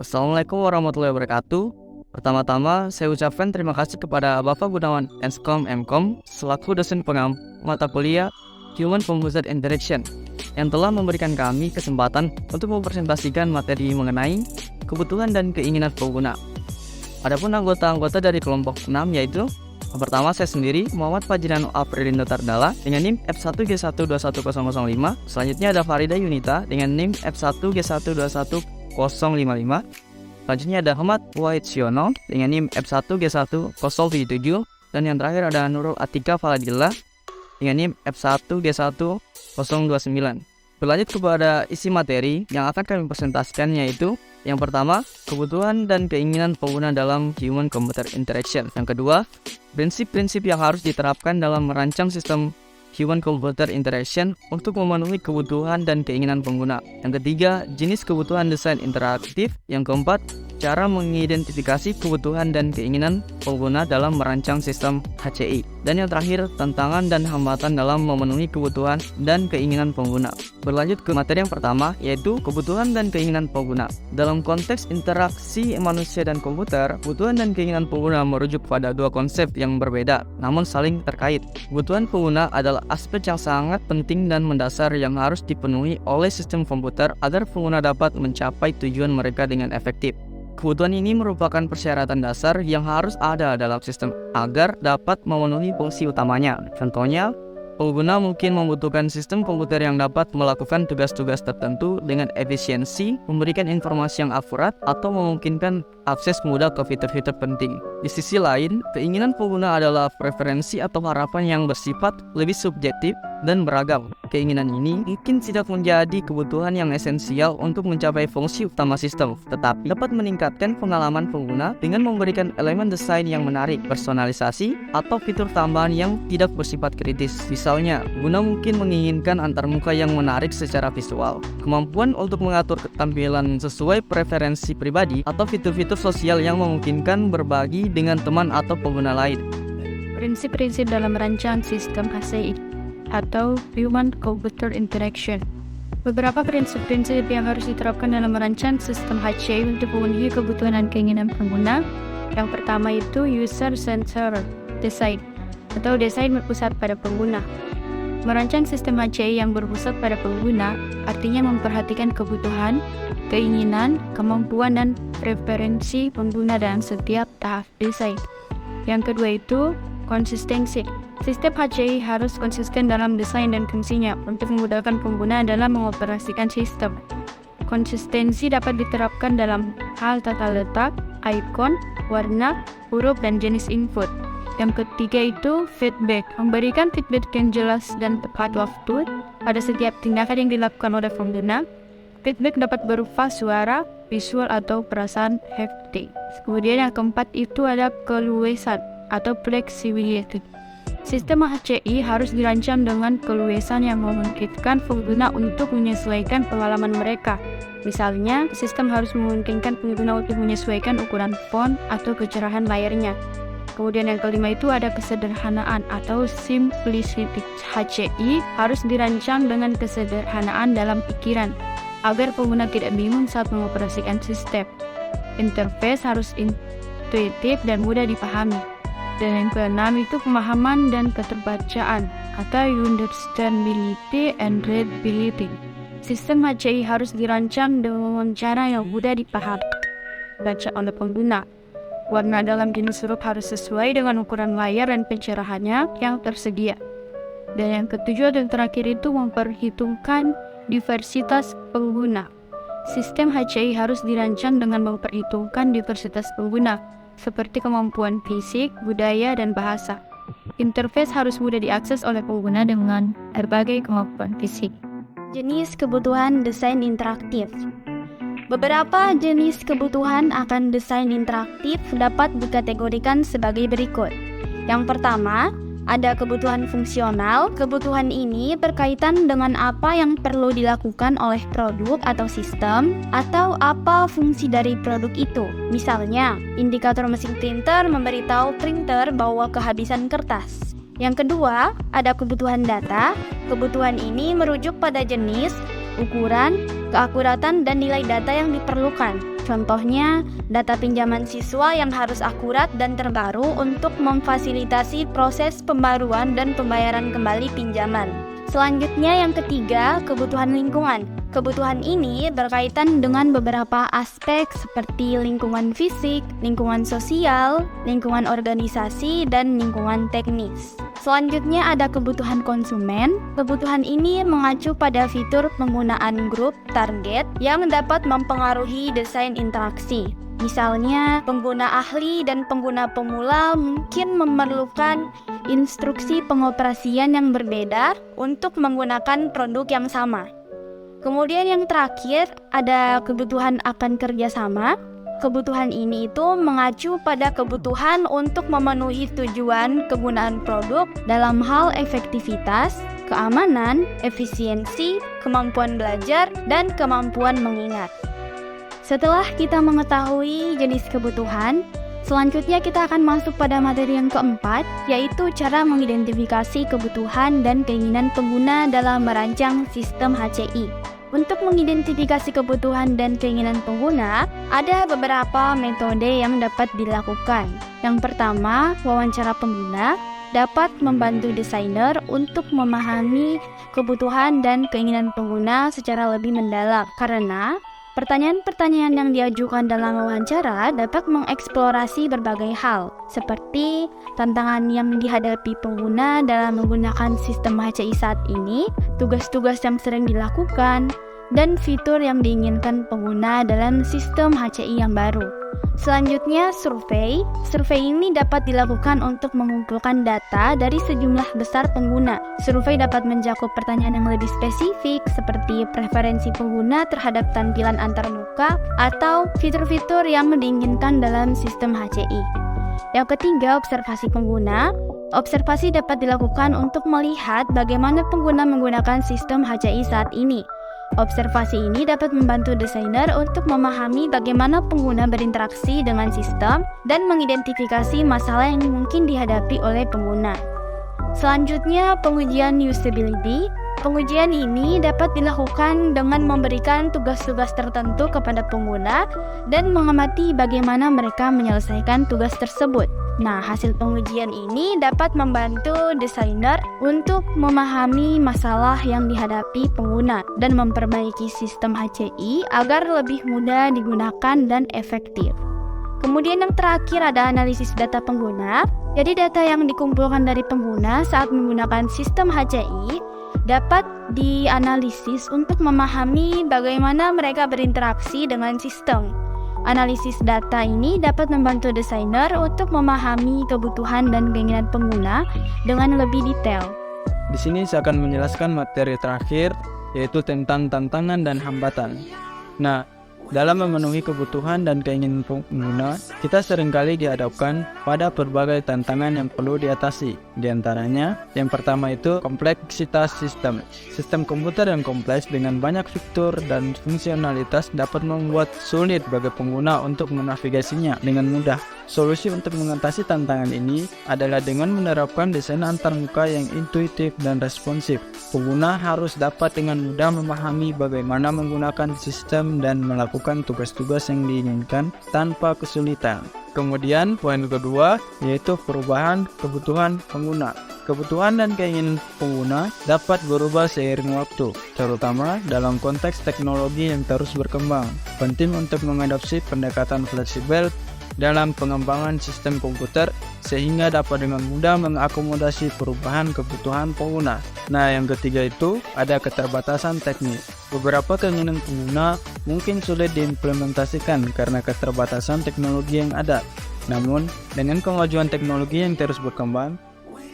Assalamualaikum warahmatullahi wabarakatuh. Pertama-tama, saya ucapkan terima kasih kepada Bapak Gunawan Enskom Mkom selaku dosen pengampu mata kuliah Human Computer Interaction yang telah memberikan kami kesempatan untuk mempresentasikan materi mengenai kebutuhan dan keinginan pengguna. Adapun anggota-anggota dari kelompok 6 yaitu yang pertama saya sendiri, Muhammad Fajriano Aprilindo Tardala dengan NIM F1G1210005. Selanjutnya ada Farida Yunita dengan NIM F1G1210055. Selanjutnya ada Ahmad Wahid Siono dengan NIM F1G1077. Dan yang terakhir ada Nurul Atika Faladillah dengan NIM F1G1029. Berlanjut kepada isi materi yang akan kami presentasikan, yaitu yang pertama, kebutuhan dan keinginan pengguna dalam Human Computer Interaction. Yang kedua, prinsip-prinsip yang harus diterapkan dalam merancang sistem Human Computer Interaction untuk memenuhi kebutuhan dan keinginan pengguna. Yang ketiga, jenis kebutuhan desain interaktif. Yang keempat, cara mengidentifikasi kebutuhan dan keinginan pengguna dalam merancang sistem HCI. Dan yang terakhir, tantangan dan hambatan dalam memenuhi kebutuhan dan keinginan pengguna. Berlanjut ke materi yang pertama, yaitu kebutuhan dan keinginan pengguna. Dalam konteks interaksi manusia dan komputer, kebutuhan dan keinginan pengguna merujuk pada dua konsep yang berbeda, namun saling terkait. Kebutuhan pengguna adalah aspek yang sangat penting dan mendasar yang harus dipenuhi oleh sistem komputer agar pengguna dapat mencapai tujuan mereka dengan efektif. Kebutuhan ini merupakan persyaratan dasar yang harus ada dalam sistem agar dapat memenuhi fungsi utamanya. Contohnya, pengguna mungkin membutuhkan sistem komputer yang dapat melakukan tugas-tugas tertentu dengan efisiensi, memberikan informasi yang akurat, atau memungkinkan akses mudah ke fitur-fitur penting. Di sisi lain, keinginan pengguna adalah preferensi atau harapan yang bersifat lebih subjektif dan beragam. Keinginan ini mungkin tidak menjadi kebutuhan yang esensial untuk mencapai fungsi utama sistem, tetapi dapat meningkatkan pengalaman pengguna dengan memberikan elemen desain yang menarik, personalisasi, atau fitur tambahan yang tidak bersifat kritis. Misalnya, pengguna mungkin menginginkan antarmuka yang menarik secara visual, kemampuan untuk mengatur ketampilan sesuai preferensi pribadi, atau fitur-fitur sosial yang memungkinkan berbagi dengan teman atau pengguna lain. Prinsip-prinsip dalam merancang sistem HCI atau Human Computer Interaction. Beberapa prinsip-prinsip yang harus diterapkan dalam merancang sistem HCI untuk memenuhi kebutuhan dan keinginan pengguna. Yang pertama itu User-Centered Design atau desain berpusat pada pengguna. Merancang sistem HCI yang berpusat pada pengguna artinya memperhatikan kebutuhan, keinginan, kemampuan, dan preferensi pengguna dalam setiap tahap desain. Yang kedua itu konsistensi. Sistem HCI harus konsisten dalam desain dan fungsinya untuk memudahkan pengguna dalam mengoperasikan sistem. Konsistensi dapat diterapkan dalam hal tata letak, ikon, warna, huruf, dan jenis input. Yang ketiga itu feedback. Memberikan feedback yang jelas dan tepat waktu pada setiap tindakan yang dilakukan oleh pengguna. Feedback dapat berupa suara, visual, atau perasaan haptik. Kemudian yang keempat itu ada keluasan atau flexibility. Sistem HCI harus dirancang dengan keluasan yang memungkinkan pengguna untuk menyesuaikan pengalaman mereka. Misalnya, sistem harus memungkinkan pengguna untuk menyesuaikan ukuran font atau kecerahan layarnya. Kemudian yang kelima itu ada kesederhanaan atau simplicity. HCI harus dirancang dengan kesederhanaan dalam pikiran agar pengguna tidak bingung saat mengoperasikan sistem. Interface harus intuitif dan mudah dipahami. Dan yang keenam itu pemahaman dan keterbacaan atau understandability and readability. Sistem HCI harus dirancang dengan cara yang mudah dipahami baca oleh pengguna. Warna dalam jenis huruf harus sesuai dengan ukuran layar dan pencerahannya yang tersedia. Dan yang ketujuh dan terakhir itu memperhitungkan diversitas pengguna. Sistem HCI harus dirancang dengan memperhitungkan diversitas pengguna, seperti kemampuan fisik, budaya, dan bahasa. Interface harus mudah diakses oleh pengguna dengan berbagai kemampuan fisik. Jenis kebutuhan desain interaktif. Beberapa jenis kebutuhan akan desain interaktif dapat dikategorikan sebagai berikut. Yang pertama, ada kebutuhan fungsional. Kebutuhan ini berkaitan dengan apa yang perlu dilakukan oleh produk atau sistem, atau apa fungsi dari produk itu. Misalnya, indikator mesin printer memberitahu printer bahwa kehabisan kertas. Yang kedua, ada kebutuhan data. Kebutuhan ini merujuk pada jenis, ukuran, keakuratan, dan nilai data yang diperlukan. Contohnya, data pinjaman siswa yang harus akurat dan terbaru untuk memfasilitasi proses pembaruan dan pembayaran kembali pinjaman. Selanjutnya yang ketiga, kebutuhan lingkungan. Kebutuhan ini berkaitan dengan beberapa aspek seperti lingkungan fisik, lingkungan sosial, lingkungan organisasi, dan lingkungan teknis. Selanjutnya ada kebutuhan konsumen. Kebutuhan ini mengacu pada fitur penggunaan grup target yang dapat mempengaruhi desain interaksi. Misalnya, pengguna ahli dan pengguna pemula mungkin memerlukan instruksi pengoperasian yang berbeda untuk menggunakan produk yang sama. Kemudian yang terakhir, ada kebutuhan akan kerjasama. Kebutuhan ini itu mengacu pada kebutuhan untuk memenuhi tujuan kegunaan produk dalam hal efektivitas, keamanan, efisiensi, kemampuan belajar, dan kemampuan mengingat. Setelah kita mengetahui jenis kebutuhan, selanjutnya kita akan masuk pada materi yang keempat, yaitu cara mengidentifikasi kebutuhan dan keinginan pengguna dalam merancang sistem HCI. Untuk mengidentifikasi kebutuhan dan keinginan pengguna, ada beberapa metode yang dapat dilakukan. Yang pertama, wawancara pengguna dapat membantu desainer untuk memahami kebutuhan dan keinginan pengguna secara lebih mendalam, karena pertanyaan-pertanyaan yang diajukan dalam wawancara dapat mengeksplorasi berbagai hal, seperti tantangan yang dihadapi pengguna dalam menggunakan sistem HCI saat ini, tugas-tugas yang sering dilakukan, dan fitur yang diinginkan pengguna dalam sistem HCI yang baru. Selanjutnya, survei. Survei ini dapat dilakukan untuk mengumpulkan data dari sejumlah besar pengguna. Survei dapat mencakup pertanyaan yang lebih spesifik seperti preferensi pengguna terhadap tampilan antarmuka atau fitur-fitur yang diinginkan dalam sistem HCI. Yang ketiga, observasi pengguna. Observasi dapat dilakukan untuk melihat bagaimana pengguna menggunakan sistem HCI saat ini. Observasi ini dapat membantu desainer untuk memahami bagaimana pengguna berinteraksi dengan sistem dan mengidentifikasi masalah yang mungkin dihadapi oleh pengguna. Selanjutnya, pengujian usability. Pengujian ini dapat dilakukan dengan memberikan tugas-tugas tertentu kepada pengguna dan mengamati bagaimana mereka menyelesaikan tugas tersebut. Nah, hasil pengujian ini dapat membantu desainer untuk memahami masalah yang dihadapi pengguna dan memperbaiki sistem HCI agar lebih mudah digunakan dan efektif. Kemudian yang terakhir ada analisis data pengguna. Jadi data yang dikumpulkan dari pengguna saat menggunakan sistem HCI dapat dianalisis untuk memahami bagaimana mereka berinteraksi dengan sistem. Analisis data ini dapat membantu desainer untuk memahami kebutuhan dan keinginan pengguna dengan lebih detail. Di sini saya akan menjelaskan materi terakhir, yaitu tentang tantangan dan hambatan. Nah, dalam memenuhi kebutuhan dan keinginan pengguna, kita seringkali dihadapkan pada berbagai tantangan yang perlu diatasi. Di antaranya, yang pertama itu kompleksitas sistem. Sistem komputer yang kompleks dengan banyak fitur dan fungsionalitas dapat membuat sulit bagi pengguna untuk menavigasinya dengan mudah. Solusi untuk mengatasi tantangan ini adalah dengan menerapkan desain antarmuka yang intuitif dan responsif. Pengguna harus dapat dengan mudah memahami bagaimana menggunakan sistem dan melakukan tugas-tugas yang diinginkan tanpa kesulitan. Kemudian poin kedua yaitu perubahan kebutuhan pengguna. Kebutuhan dan keinginan pengguna dapat berubah seiring waktu, terutama dalam konteks teknologi yang terus berkembang. Penting untuk mengadopsi pendekatan fleksibel dalam pengembangan sistem komputer sehingga dapat dengan mudah mengakomodasi perubahan kebutuhan pengguna. Nah, yang ketiga itu ada keterbatasan teknis. Beberapa keinginan pengguna mungkin sulit diimplementasikan karena keterbatasan teknologi yang ada. Namun, dengan kemajuan teknologi yang terus berkembang,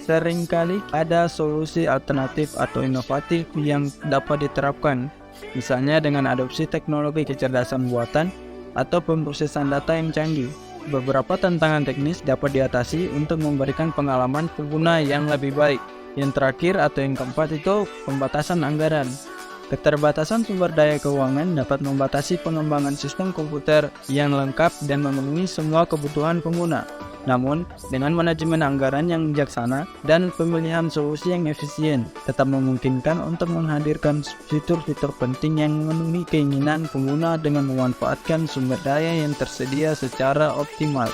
seringkali ada solusi alternatif atau inovatif yang dapat diterapkan. Misalnya dengan adopsi teknologi kecerdasan buatan atau pemrosesan data yang canggih. Beberapa tantangan teknis dapat diatasi untuk memberikan pengalaman pengguna yang lebih baik. Yang terakhir atau yang keempat itu pembatasan anggaran. Keterbatasan sumber daya keuangan dapat membatasi pengembangan sistem komputer yang lengkap dan memenuhi semua kebutuhan pengguna. Namun, dengan manajemen anggaran yang bijaksana dan pemilihan solusi yang efisien, tetap memungkinkan untuk menghadirkan fitur-fitur penting yang memenuhi keinginan pengguna dengan memanfaatkan sumber daya yang tersedia secara optimal.